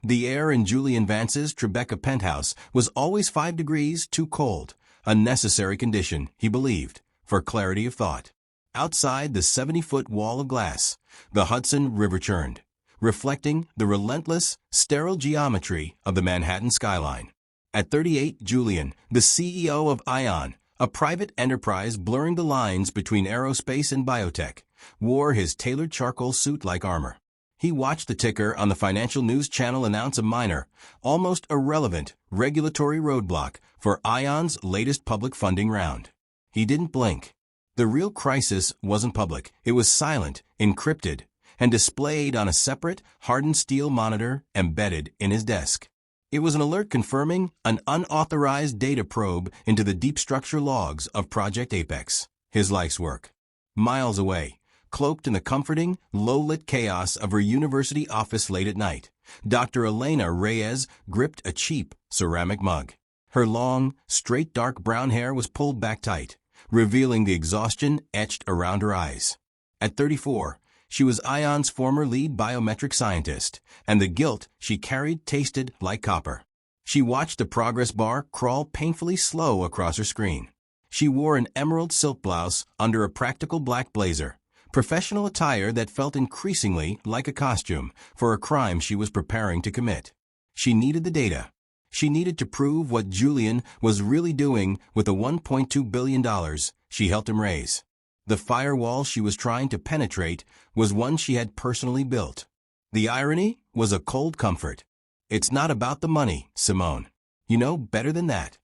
The air in Julian Vance's Tribeca penthouse was always 5 degrees too cold, a necessary condition, he believed, for clarity of thought. Outside the 70-foot wall of glass, the Hudson River churned, reflecting the relentless, sterile geometry of the Manhattan skyline. At 38, Julian, the CEO of Aion, a private enterprise blurring the lines between aerospace and biotech, wore his tailored charcoal suit like armor. He watched the ticker on the financial news channel announce a minor, almost irrelevant, regulatory roadblock for Aion's latest public funding round. He didn't blink. The real crisis wasn't public. It was silent, encrypted, and displayed on a separate, hardened steel monitor embedded in his desk. It was an alert confirming an unauthorized data probe into the deep structure logs of Project Apex, his life's work. Miles away, cloaked in the comforting, low-lit chaos of her university office late at night, Dr. Elena Reyes gripped a cheap ceramic mug. Her long, straight dark brown hair was pulled back tight, revealing the exhaustion etched around her eyes. At 34, she was Aion's former lead biometric scientist, and the guilt she carried tasted like copper. She watched the progress bar crawl painfully slow across her screen. She wore an emerald silk blouse under a practical black blazer, professional attire that felt increasingly like a costume for a crime she was preparing to commit. She needed the data. She needed to prove what Julian was really doing with the $1.2 billion she helped him raise. The firewall she was trying to penetrate was one she had personally built. The irony was a cold comfort. It's not about the money, Simone. You know better than that.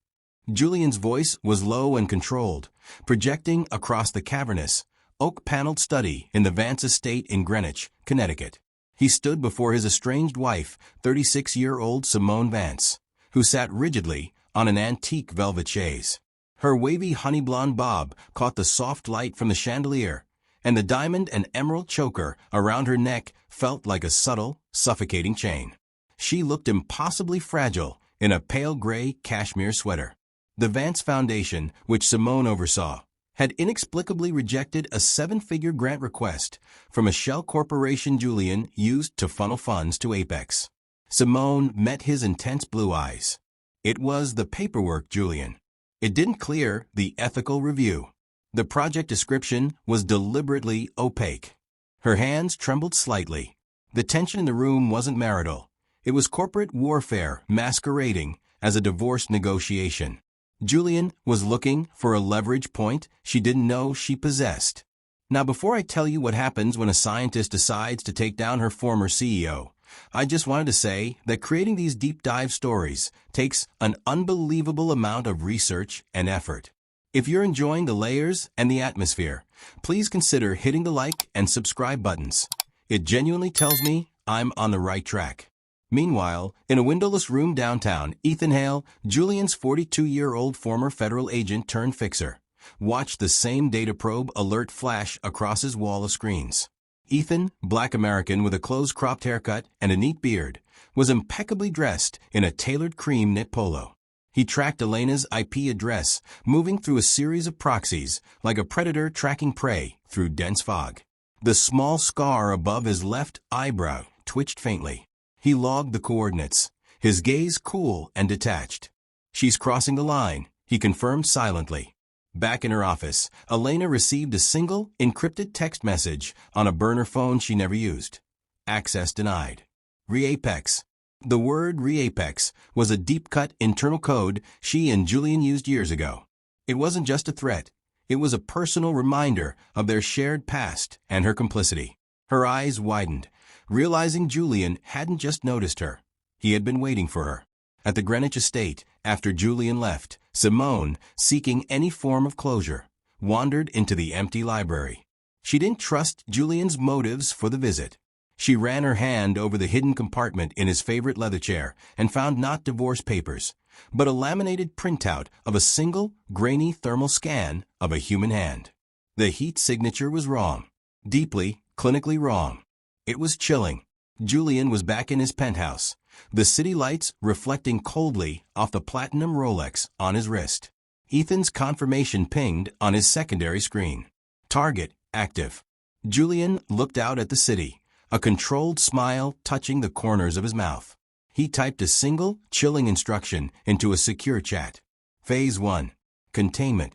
Julian's voice was low and controlled, projecting across the cavernous, oak-paneled study in the Vance estate in Greenwich, Connecticut. He stood before his estranged wife, 36-year-old Simone Vance, who sat rigidly on an antique velvet chaise. Her wavy honey-blonde bob caught the soft light from the chandelier, and the diamond and emerald choker around her neck felt like a subtle, suffocating chain. She looked impossibly fragile in a pale gray cashmere sweater. The Vance Foundation, which Simone oversaw, had inexplicably rejected a 7-figure grant request from a shell corporation Julian used to funnel funds to Apex. Simone met his intense blue eyes. It was the paperwork, Julian. It didn't clear the ethical review. The project description was deliberately opaque. Her hands trembled slightly. The tension in the room wasn't marital. It was corporate warfare masquerading as a divorce negotiation. Julian was looking for a leverage point she didn't know she possessed. Now, before I tell you what happens when a scientist decides to take down her former CEO, I just wanted to say that creating these deep dive stories takes an unbelievable amount of research and effort. If you're enjoying the layers and the atmosphere, please consider hitting the like and subscribe buttons. It genuinely tells me I'm on the right track. Meanwhile, in a windowless room downtown, Ethan Hale, Julian's 42-year-old former federal agent turned fixer, watched the same data probe alert flash across his wall of screens. Ethan, black American with a close-cropped haircut and a neat beard, was impeccably dressed in a tailored cream knit polo. He tracked Elena's IP address, moving through a series of proxies like a predator tracking prey through dense fog. The small scar above his left eyebrow twitched faintly. He logged the coordinates, his gaze cool and detached. "She's crossing the line," he confirmed silently. Back in her office, Elena received a single, encrypted text message on a burner phone she never used. Access denied. Re-Apex. The word Re-Apex was a deep-cut internal code she and Julian used years ago. It wasn't just a threat. It was a personal reminder of their shared past and her complicity. Her eyes widened, realizing Julian hadn't just noticed her. He had been waiting for her. At the Greenwich estate, after Julian left, Simone, seeking any form of closure, wandered into the empty library. She didn't trust Julian's motives for the visit. She ran her hand over the hidden compartment in his favorite leather chair and found not divorce papers, but a laminated printout of a single, grainy thermal scan of a human hand. The heat signature was wrong. Deeply, clinically wrong. It was chilling. Julian was back in his penthouse, the city lights reflecting coldly off the platinum Rolex on his wrist. Ethan's confirmation pinged on his secondary screen. Target active. Julian looked out at the city, a controlled smile touching the corners of his mouth. He typed a single, chilling instruction into a secure chat. Phase 1. Containment.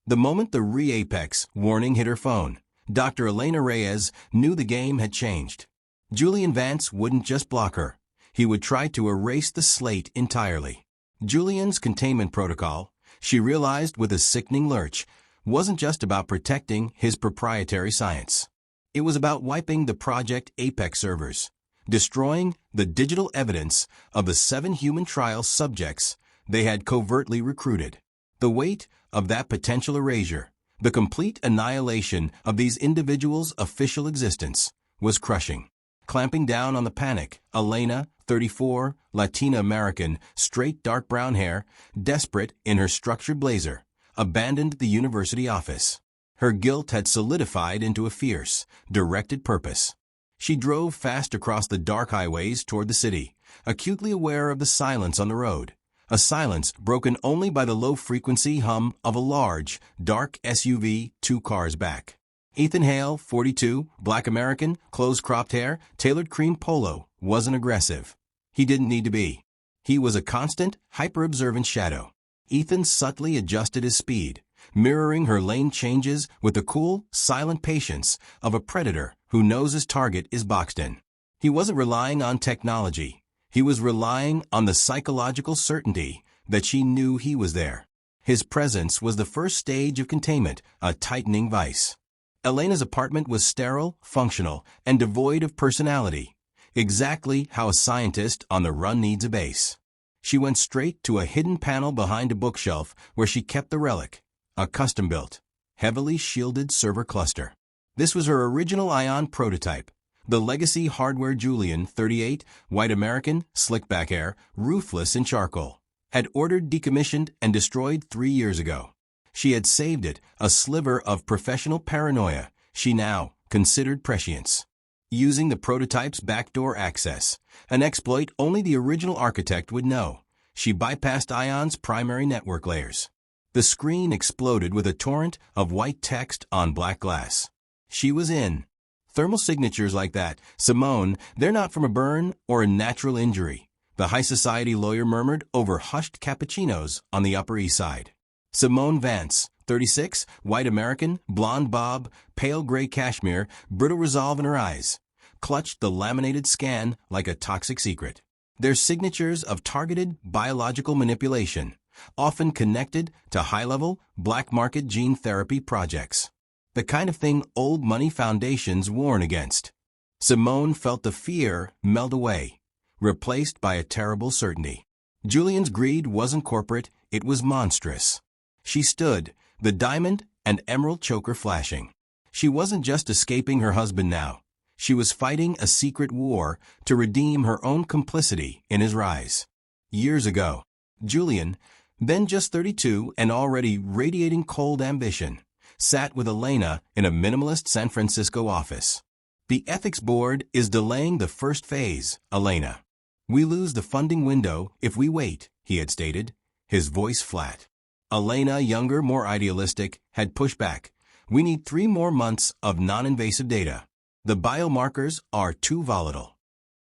The moment the re-apex warning hit her phone, Dr. Elena Reyes knew the game had changed. Julian Vance wouldn't just block her. He would try to erase the slate entirely. Julian's containment protocol, she realized with a sickening lurch, wasn't just about protecting his proprietary science. It was about wiping the Project Apex servers, destroying the digital evidence of the 7 human trial subjects they had covertly recruited. The weight of that potential erasure, the complete annihilation of these individuals' official existence, was crushing. Clamping down on the panic, Elena, 34, Latina American, straight dark brown hair, desperate in her structured blazer, abandoned the university office. Her guilt had solidified into a fierce, directed purpose. She drove fast across the dark highways toward the city, acutely aware of the silence on the road, a silence broken only by the low-frequency hum of a large, dark SUV 2 cars back. Ethan Hale, 42, black American, close-cropped hair, tailored cream polo, wasn't aggressive. He didn't need to be. He was a constant, hyper-observant shadow. Ethan subtly adjusted his speed, mirroring her lane changes with the cool, silent patience of a predator who knows his target is boxed in. He wasn't relying on technology. He was relying on the psychological certainty that she knew he was there. His presence was the first stage of containment, a tightening vice. Elena's apartment was sterile, functional, and devoid of personality, exactly how a scientist on the run needs a base. She went straight to a hidden panel behind a bookshelf where she kept the relic, a custom-built, heavily shielded server cluster. This was her original Aion prototype. The legacy hardware Julian, 38, white American, slick back hair, ruthless in charcoal, had ordered decommissioned and destroyed 3 years ago. She had saved it, a sliver of professional paranoia she now considered prescience. Using the prototype's backdoor access, an exploit only the original architect would know, she bypassed Aion's primary network layers. The screen exploded with a torrent of white text on black glass. She was in. Thermal signatures like that, Simone, they're not from a burn or a natural injury, the high society lawyer murmured over hushed cappuccinos on the Upper East Side. Simone Vance, 36, white American, blonde bob, pale gray cashmere, brittle resolve in her eyes, clutched the laminated scan like a toxic secret. Their signatures of targeted biological manipulation, often connected to high-level, black-market gene therapy projects. The kind of thing old money foundations warn against. Simone felt the fear melt away, replaced by a terrible certainty. Julian's greed wasn't corporate, it was monstrous. She stood, the diamond and emerald choker flashing. She wasn't just escaping her husband now. She was fighting a secret war to redeem her own complicity in his rise. Years ago, Julian, then just 32 and already radiating cold ambition, sat with Elena in a minimalist San Francisco office. The ethics board is delaying the first phase, Elena. We lose the funding window if we wait, he had stated, his voice flat. Elena, younger, more idealistic, had pushed back. We need 3 more months of non-invasive data. The biomarkers are too volatile.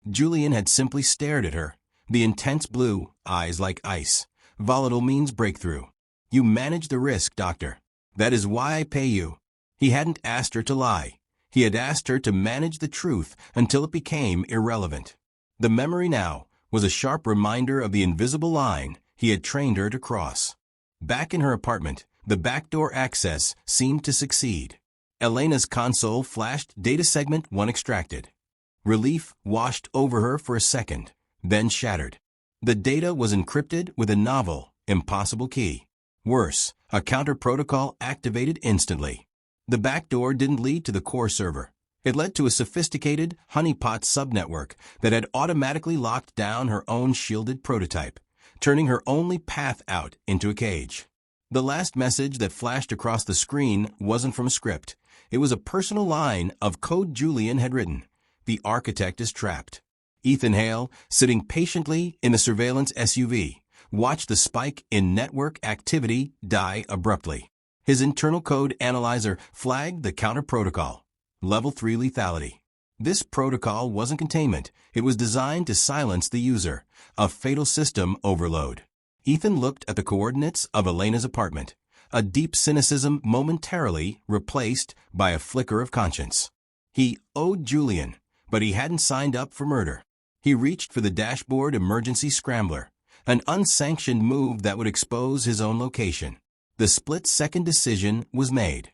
Julian had simply stared at her, the intense blue, eyes like ice. Volatile means breakthrough. You manage the risk, doctor. That is why I pay you. He hadn't asked her to lie. He had asked her to manage the truth until it became irrelevant. The memory now was a sharp reminder of the invisible line he had trained her to cross. Back in her apartment, the backdoor access seemed to succeed. Elena's console flashed data segment 1 extracted. Relief washed over her for a second, then shattered. The data was encrypted with a novel, impossible key. Worse, a counter protocol activated instantly. The backdoor didn't lead to the core server. It led to a sophisticated honeypot subnetwork that had automatically locked down her own shielded prototype, turning her only path out into a cage. The last message that flashed across the screen wasn't from a script. It was a personal line of code Julian had written. The architect is trapped. Ethan Hale, sitting patiently in the surveillance SUV, watched the spike in network activity die abruptly. His internal code analyzer flagged the counter protocol. Level 3 lethality. This protocol wasn't containment, it was designed to silence the user, a fatal system overload. Ethan looked at the coordinates of Elena's apartment, a deep cynicism momentarily replaced by a flicker of conscience. He owed Julian, but he hadn't signed up for murder. He reached for the dashboard emergency scrambler, an unsanctioned move that would expose his own location. The split-second decision was made.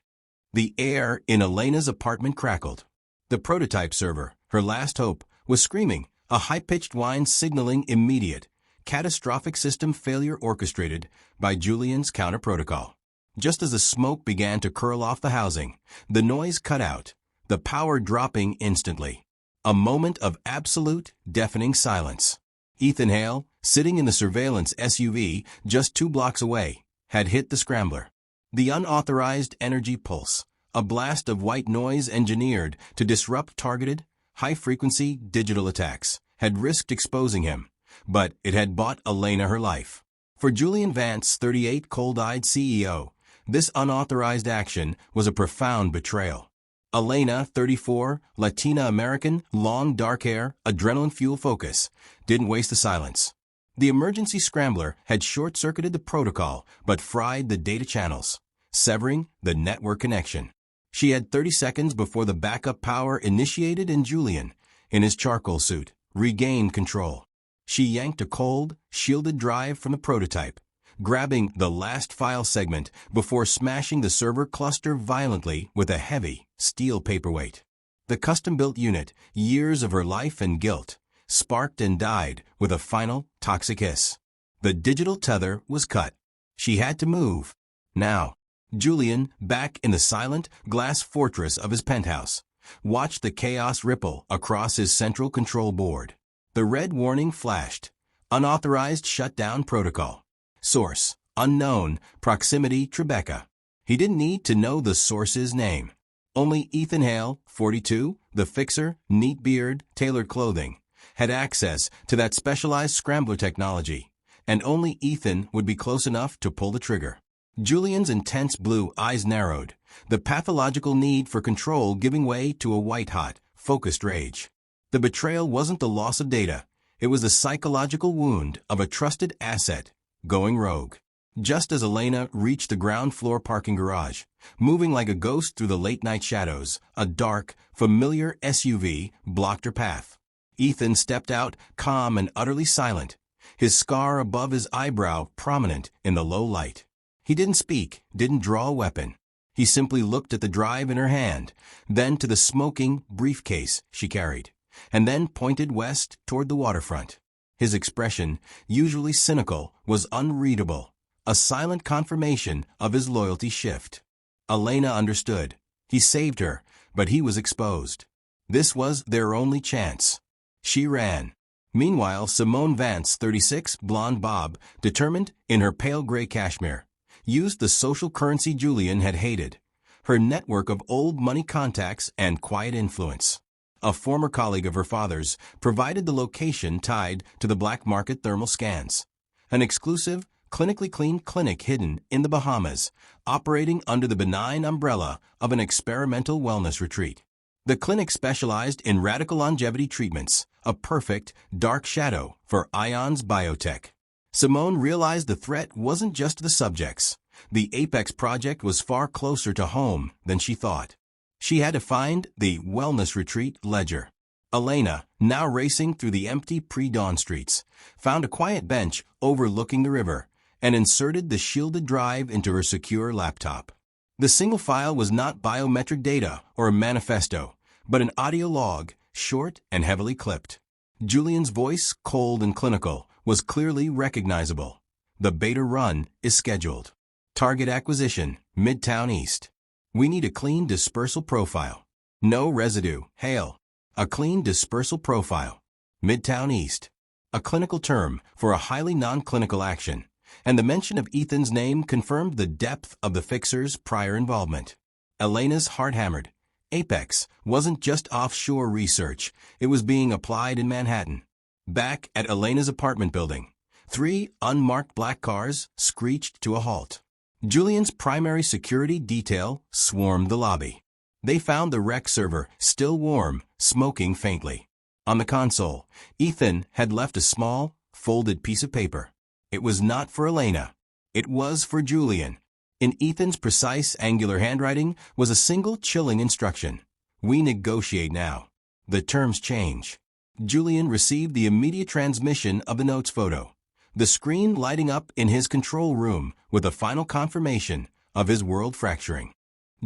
The air in Elena's apartment crackled. The prototype server, her last hope, was screaming, a high-pitched whine signaling immediate, catastrophic system failure orchestrated by Julian's counter-protocol. Just as the smoke began to curl off the housing, the noise cut out, the power dropping instantly. A moment of absolute, deafening silence. Ethan Hale, sitting in the surveillance SUV just 2 blocks away, had hit the scrambler. The unauthorized energy pulse, a blast of white noise engineered to disrupt targeted, high-frequency digital attacks, had risked exposing him, but it had bought Elena her life. For Julian Vance, 38, cold-eyed CEO, this unauthorized action was a profound betrayal. Elena, 34, Latina American, long dark hair, adrenaline fuel focus, didn't waste the silence. The emergency scrambler had short-circuited the protocol but fried the data channels, severing the network connection. She had 30 seconds before the backup power initiated and Julian, in his charcoal suit, regained control. She yanked a cold, shielded drive from the prototype, grabbing the last file segment before smashing the server cluster violently with a heavy, steel paperweight. The custom-built unit, years of her life and guilt, sparked and died with a final, toxic hiss. The digital tether was cut. She had to move. Now. Julian, back in the silent, glass fortress of his penthouse, watched the chaos ripple across his central control board. The red warning flashed. Unauthorized shutdown protocol. Source, unknown, proximity Tribeca. He didn't need to know the source's name. Only Ethan Hale, 42, the fixer, neat beard, tailored clothing, had access to that specialized scrambler technology, and only Ethan would be close enough to pull the trigger. Julian's intense blue eyes narrowed, the pathological need for control giving way to a white-hot, focused rage. The betrayal wasn't the loss of data, it was the psychological wound of a trusted asset going rogue. Just as Elena reached the ground-floor parking garage, moving like a ghost through the late-night shadows, a dark, familiar SUV blocked her path. Ethan stepped out, calm and utterly silent, his scar above his eyebrow prominent in the low light. He didn't speak, didn't draw a weapon. He simply looked at the drive in her hand, then to the smoking briefcase she carried, and then pointed west toward the waterfront. His expression, usually cynical, was unreadable, a silent confirmation of his loyalty shift. Elena understood. He saved her, but he was exposed. This was their only chance. She ran. Meanwhile, Simone Vance, 36, blonde bob, determined in her pale gray cashmere, used the social currency Julian had hated, her network of old money contacts and quiet influence. A former colleague of her father's provided the location tied to the black market thermal scans. An exclusive, clinically clean clinic hidden in the Bahamas, operating under the benign umbrella of an experimental wellness retreat. The clinic specialized in radical longevity treatments, a perfect, dark shadow for Aion's biotech. Simone realized the threat wasn't just the subjects. The Apex project was far closer to home than she thought. She had to find the wellness retreat ledger. Elena, now racing through the empty pre-dawn streets, found a quiet bench overlooking the river and inserted the shielded drive into her secure laptop. The single file was not biometric data or a manifesto, but an audio log, short and heavily clipped. Julian's voice, cold and clinical, was clearly recognizable. The beta run is scheduled. Target acquisition, Midtown East. We need a clean dispersal profile. No residue, Hale. A clean dispersal profile. Midtown East. A clinical term for a highly non-clinical action, and the mention of Ethan's name confirmed the depth of the fixer's prior involvement. Elena's heart hammered. Apex wasn't just offshore research, it was being applied in Manhattan. Back at Elena's apartment building, 3 unmarked black cars screeched to a halt. Julian's primary security detail swarmed the lobby. They found the rec server still warm, smoking faintly. On the console, Ethan had left a small, folded piece of paper. It was not for Elena. It was for Julian. In Ethan's precise, angular handwriting was a single chilling instruction. We negotiate now. The terms change. Julian received the immediate transmission of the note's photo, the screen lighting up in his control room with a final confirmation of his world fracturing.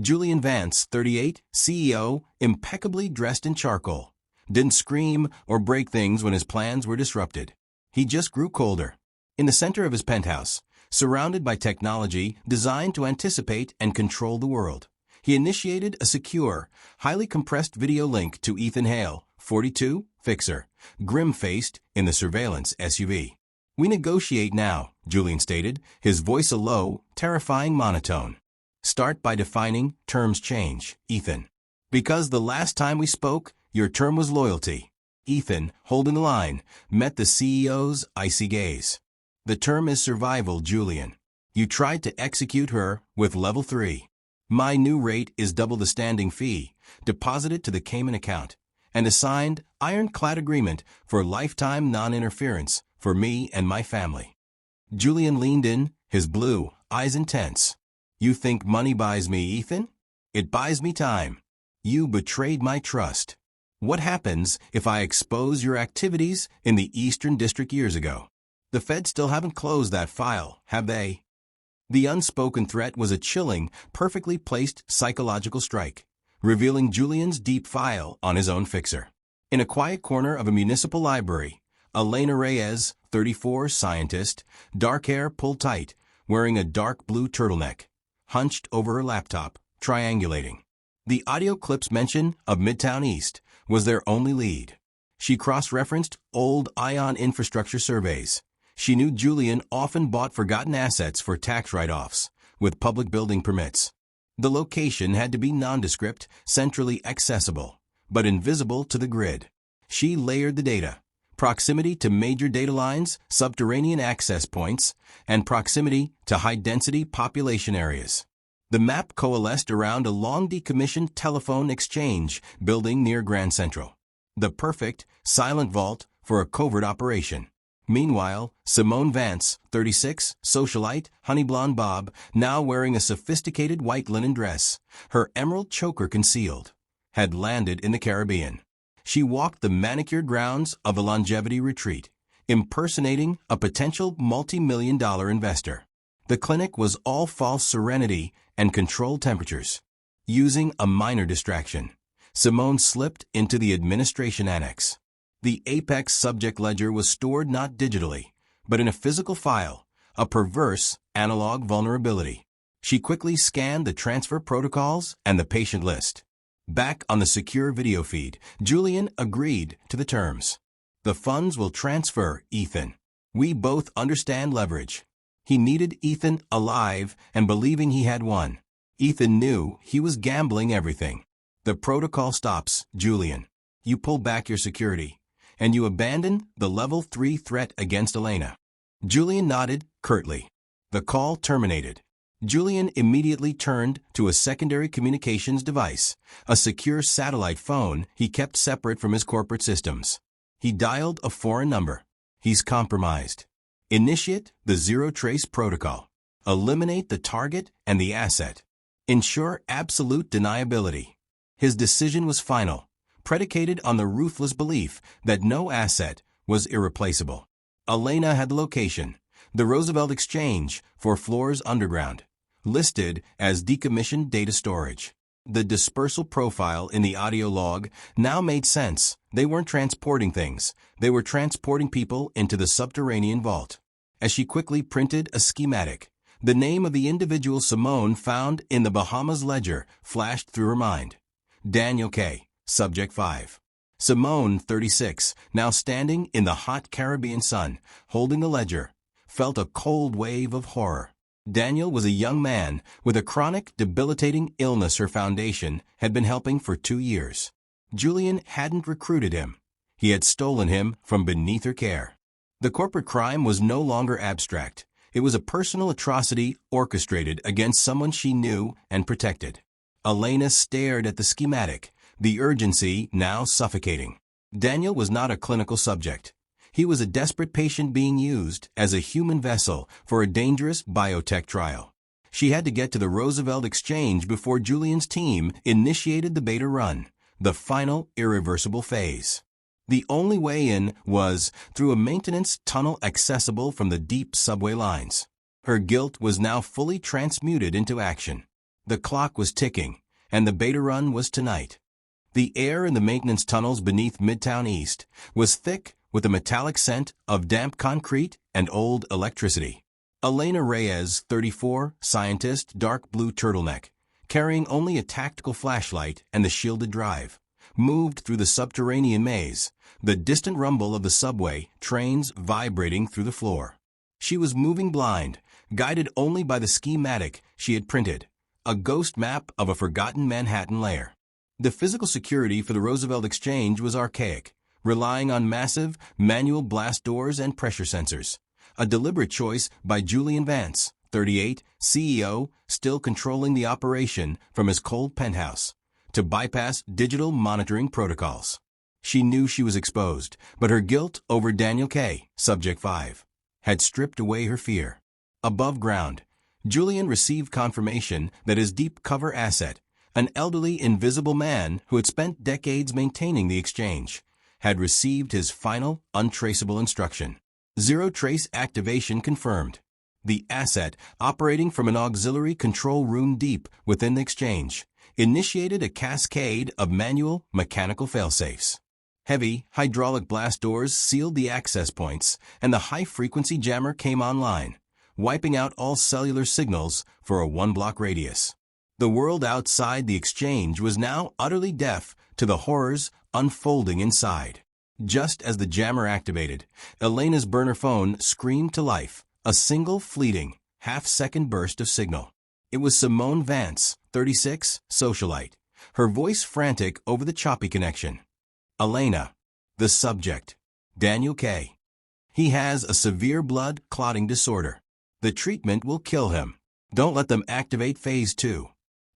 Julian Vance, 38, CEO, impeccably dressed in charcoal. Didn't scream or break things when his plans were disrupted. He just grew colder. In the center of his penthouse, surrounded by technology designed to anticipate and control the world, he initiated a secure, highly compressed video link to Ethan Hale, 42, fixer, grim-faced in the surveillance SUV. We negotiate now, Julian stated, his voice a low, terrifying monotone. Start by defining terms change, Ethan. Because the last time we spoke, your term was loyalty. Ethan, holding the line, met the CEO's icy gaze. The term is survival, Julian. You tried to execute her with level 3. My new rate is double the standing fee, deposited to the Cayman account, and a signed, ironclad agreement for lifetime non-interference for me and my family. Julian leaned in, his blue eyes intense. You think money buys me, Ethan? It buys me time. You betrayed my trust. What happens if I expose your activities in the Eastern District years ago? The Feds still haven't closed that file, have they? The unspoken threat was a chilling, perfectly placed psychological strike, revealing Julian's deep file on his own fixer. In a quiet corner of a municipal library, Elena Reyes, 34, scientist, dark hair pulled tight, wearing a dark blue turtleneck, hunched over her laptop, triangulating. The audio clip's mention of Midtown East was their only lead. She cross-referenced old Aion infrastructure surveys. She knew Julian often bought forgotten assets for tax write-offs, with public building permits. The location had to be nondescript, centrally accessible, but invisible to the grid. She layered the data: proximity to major data lines, subterranean access points, and proximity to high-density population areas. The map coalesced around a long-decommissioned telephone exchange building near Grand Central. The perfect, silent vault for a covert operation. Meanwhile, Simone Vance, 36, socialite, honey blonde bob, now wearing a sophisticated white linen dress, her emerald choker concealed, had landed in the Caribbean. She walked the manicured grounds of a longevity retreat, impersonating a potential multi-million-dollar investor. The clinic was all false serenity and controlled temperatures. Using a minor distraction, Simone slipped into the administration annex. The Apex subject ledger was stored not digitally, but in a physical file, a perverse analog vulnerability. She quickly scanned the transfer protocols and the patient list. Back on the secure video feed, Julian agreed to the terms. The funds will transfer, Ethan. We both understand leverage. He needed Ethan alive and believing he had won. Ethan knew he was gambling everything. The protocol stops, Julian. You pull back your security, and you abandon the level 3 threat against Elena. Julian nodded curtly. The call terminated. Julian immediately turned to a secondary communications device, a secure satellite phone he kept separate from his corporate systems. He dialed a foreign number. He's compromised. Initiate the zero trace protocol. Eliminate the target and the asset. Ensure absolute deniability. His decision was final, predicated on the ruthless belief that no asset was irreplaceable. Elena had the location, the Roosevelt Exchange, 4 floors underground, listed as decommissioned data storage. The dispersal profile in the audio log now made sense. They weren't transporting things. They were transporting people into the subterranean vault. As she quickly printed a schematic, the name of the individual Simone found in the Bahamas ledger flashed through her mind. Daniel K., Subject 5. Simone, 36, now standing in the hot Caribbean sun, holding the ledger, felt a cold wave of horror. Daniel was a young man with a chronic, debilitating illness her foundation had been helping for 2 years. Julian hadn't recruited him. He had stolen him from beneath her care. The corporate crime was no longer abstract. It was a personal atrocity orchestrated against someone she knew and protected. Elena stared at the schematic, the urgency now suffocating. Daniel was not a clinical subject. He was a desperate patient being used as a human vessel for a dangerous biotech trial. She had to get to the Roosevelt Exchange before Julian's team initiated the beta run, the final irreversible phase. The only way in was through a maintenance tunnel accessible from the deep subway lines. Her guilt was now fully transmuted into action. The clock was ticking, and the beta run was tonight. The air in the maintenance tunnels beneath Midtown East was thick with a metallic scent of damp concrete and old electricity. Elena Reyes, 34, scientist, dark blue turtleneck, carrying only a tactical flashlight and the shielded drive, moved through the subterranean maze, the distant rumble of the subway trains vibrating through the floor. She was moving blind, guided only by the schematic she had printed, a ghost map of a forgotten Manhattan lair. The physical security for the Roosevelt Exchange was archaic, relying on massive, manual blast doors and pressure sensors. A deliberate choice by Julian Vance, 38, CEO, still controlling the operation from his cold penthouse, to bypass digital monitoring protocols. She knew she was exposed, but her guilt over Daniel K., Subject 5, had stripped away her fear. Above ground, Julian received confirmation that his deep cover asset, an elderly, invisible man who had spent decades maintaining the exchange, had received his final, untraceable instruction. Zero trace activation confirmed. The asset, operating from an auxiliary control room deep within the exchange, initiated a cascade of manual, mechanical failsafes. Heavy, hydraulic blast doors sealed the access points, and the high-frequency jammer came online, wiping out all cellular signals for a one-block radius. The world outside the exchange was now utterly deaf to the horrors unfolding inside. Just as the jammer activated, Elena's burner phone screamed to life, a single fleeting, half-second burst of signal. It was Simone Vance, 36, socialite, her voice frantic over the choppy connection. Elena, the subject, Daniel K. He has a severe blood clotting disorder. The treatment will kill him. Don't let them activate phase 2.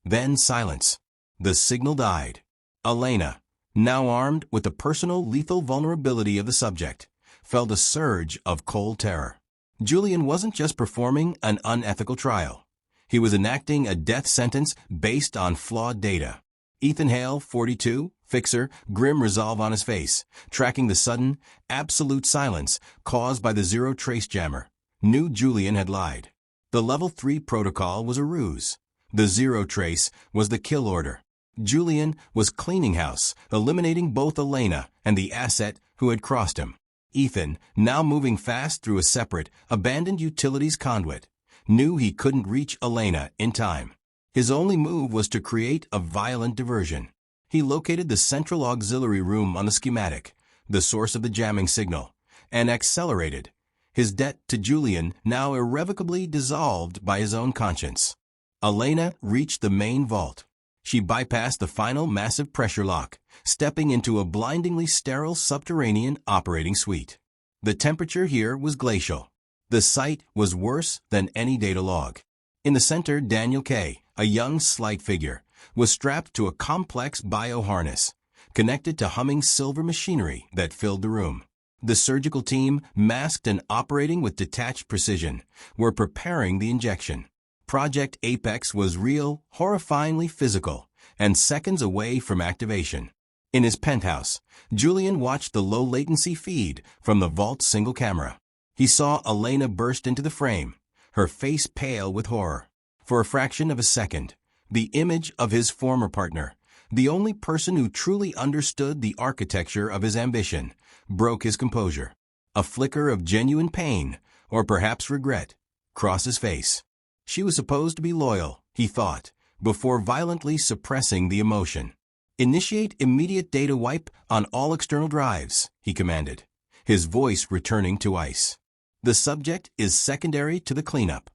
Then silence. The signal died. Elena, now armed with the personal lethal vulnerability of the subject, felt a surge of cold terror. Julian wasn't just performing an unethical trial. He was enacting a death sentence based on flawed data. Ethan Hale, 42, fixer, grim resolve on his face, tracking the sudden, absolute silence caused by the zero trace jammer, knew Julian had lied. The Level 3 protocol was a ruse. The zero trace was the kill order. Julian was cleaning house, eliminating both Elena and the asset who had crossed him. Ethan, now moving fast through a separate, abandoned utilities conduit, knew he couldn't reach Elena in time. His only move was to create a violent diversion. He located the central auxiliary room on the schematic, the source of the jamming signal, and accelerated, his debt to Julian now irrevocably dissolved by his own conscience. Elena reached the main vault. She bypassed the final massive pressure lock, stepping into a blindingly sterile subterranean operating suite. The temperature here was glacial. The sight was worse than any data log. In the center, Daniel K., a young, slight figure, was strapped to a complex bioharness, connected to humming silver machinery that filled the room. The surgical team, masked and operating with detached precision, were preparing the injection. Project Apex was real, horrifyingly physical, and seconds away from activation. In his penthouse, Julian watched the low-latency feed from the vault's single camera. He saw Elena burst into the frame, her face pale with horror. For a fraction of a second, the image of his former partner, the only person who truly understood the architecture of his ambition, broke his composure. A flicker of genuine pain, or perhaps regret, crossed his face. She was supposed to be loyal, he thought, before violently suppressing the emotion. Initiate immediate data wipe on all external drives, he commanded, his voice returning to ice. The subject is secondary to the cleanup.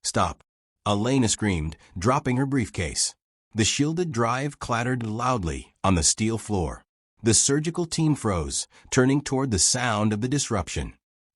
Stop, Elena screamed, dropping her briefcase. The shielded drive clattered loudly on the steel floor. The surgical team froze, turning toward the sound of the disruption.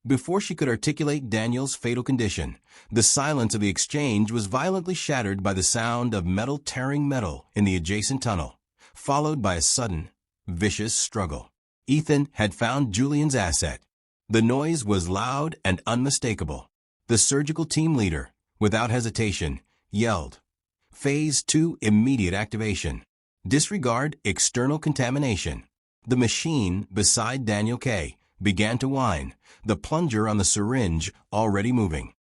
Before she could articulate Daniel's fatal condition, the silence of the exchange was violently shattered by the sound of metal tearing metal in the adjacent tunnel, followed by a sudden, vicious struggle. Ethan had found Julian's asset. The noise was loud and unmistakable. The surgical team leader, without hesitation, yelled, "Phase 2 immediate activation. Disregard external contamination." The machine beside Daniel K. began to whine, the plunger on the syringe already moving.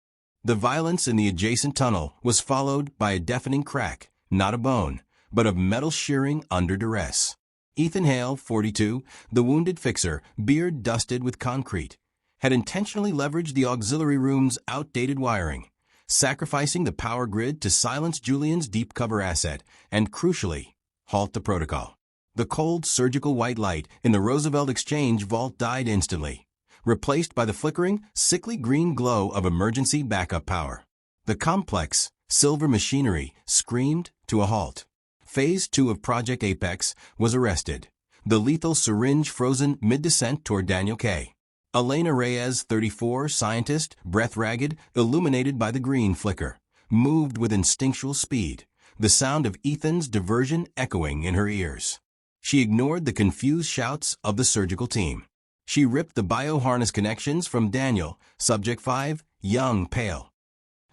The violence in the adjacent tunnel was followed by a deafening crack, not a bone, but of metal shearing under duress. Ethan Hale, 42, the wounded fixer, beard dusted with concrete, had intentionally leveraged the auxiliary room's outdated wiring, sacrificing the power grid to silence Julian's deep cover asset and, crucially, halt the protocol. The cold surgical white light in the Roosevelt Exchange vault died instantly, replaced by the flickering, sickly green glow of emergency backup power. The complex, silver machinery screamed to a halt. Phase 2 of Project Apex was arrested, the lethal syringe frozen mid-descent toward Daniel K. Elena Reyes, 34, scientist, breath ragged, illuminated by the green flicker, moved with instinctual speed, the sound of Ethan's diversion echoing in her ears. She ignored the confused shouts of the surgical team. She ripped the bioharness connections from Daniel, Subject 5, young, pale.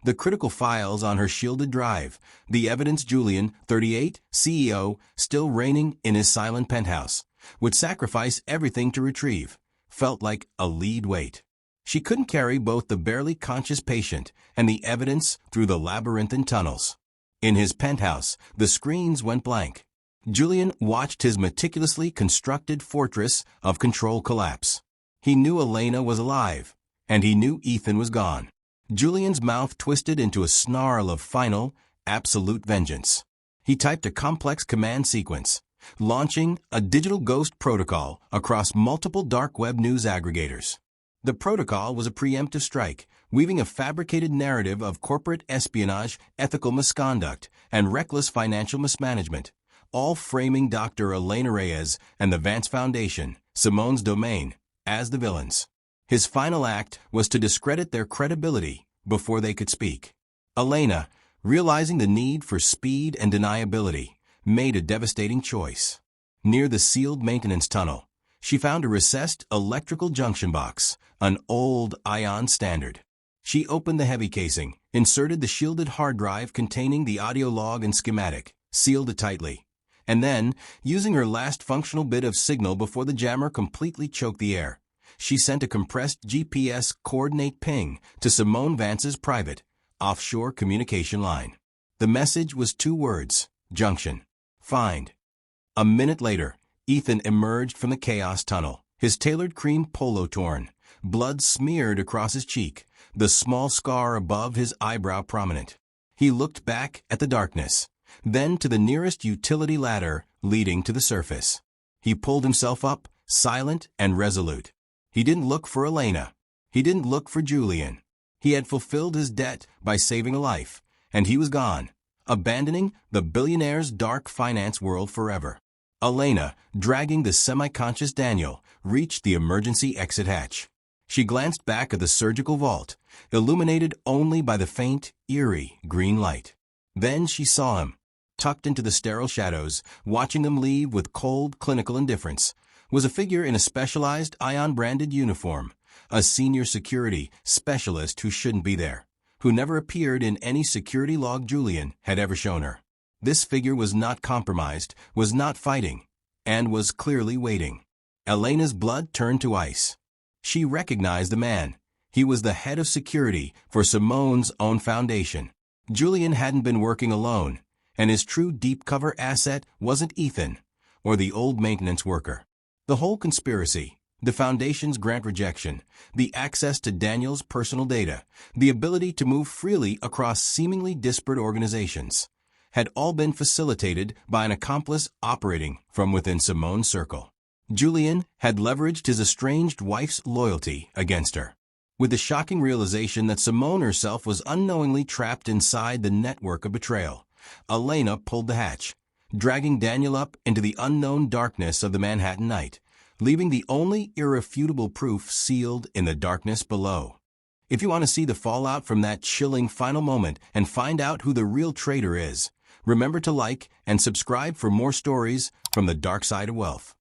The critical files on her shielded drive, the evidence Julian, 38, CEO, still reigning in his silent penthouse, would sacrifice everything to retrieve, felt like a lead weight. She couldn't carry both the barely conscious patient and the evidence through the labyrinthine tunnels. In his penthouse, the screens went blank. Julian watched his meticulously constructed fortress of control collapse. He knew Elena was alive, and he knew Ethan was gone. Julian's mouth twisted into a snarl of final, absolute vengeance. He typed a complex command sequence, launching a digital ghost protocol across multiple dark web news aggregators. The protocol was a preemptive strike, weaving a fabricated narrative of corporate espionage, ethical misconduct, and reckless financial mismanagement, all framing Dr. Elena Reyes and the Vance Foundation, Simone's domain, as the villains. His final act was to discredit their credibility before they could speak. Elena, realizing the need for speed and deniability, made a devastating choice. Near the sealed maintenance tunnel, she found a recessed electrical junction box, an old Aion standard. She opened the heavy casing, inserted the shielded hard drive containing the audio log and schematic, sealed it tightly, and then, using her last functional bit of signal before the jammer completely choked the air, she sent a compressed GPS coordinate ping to Simone Vance's private, offshore communication line. The message was 2 words, junction. Find. A minute later, Ethan emerged from the chaos tunnel, his tailored cream polo torn, blood smeared across his cheek, the small scar above his eyebrow prominent. He looked back at the darkness, then to the nearest utility ladder leading to the surface. He pulled himself up, silent and resolute. He didn't look for Elena. He didn't look for Julian. He had fulfilled his debt by saving a life, and he was gone, abandoning the billionaire's dark finance world forever. Elena, dragging the semi-conscious Daniel, reached the emergency exit hatch. She glanced back at the surgical vault, illuminated only by the faint, eerie green light. Then she saw him, tucked into the sterile shadows, watching them leave with cold, clinical indifference, was a figure in a specialized Aion-branded uniform, a senior security specialist who shouldn't be there, who never appeared in any security log Julian had ever shown her. This figure was not compromised, was not fighting, and was clearly waiting. Elena's blood turned to ice. She recognized the man. He was the head of security for Simone's own foundation. Julian hadn't been working alone, and his true deep cover asset wasn't Ethan or the old maintenance worker. The whole conspiracy, the foundation's grant rejection, the access to Daniel's personal data, the ability to move freely across seemingly disparate organizations, had all been facilitated by an accomplice operating from within Simone's circle. Julian had leveraged his estranged wife's loyalty against her, with the shocking realization that Simone herself was unknowingly trapped inside the network of betrayal. Elena pulled the hatch, dragging Daniel up into the unknown darkness of the Manhattan night, leaving the only irrefutable proof sealed in the darkness below. If you want to see the fallout from that chilling final moment and find out who the real traitor is, remember to like and subscribe for more stories from the dark side of wealth.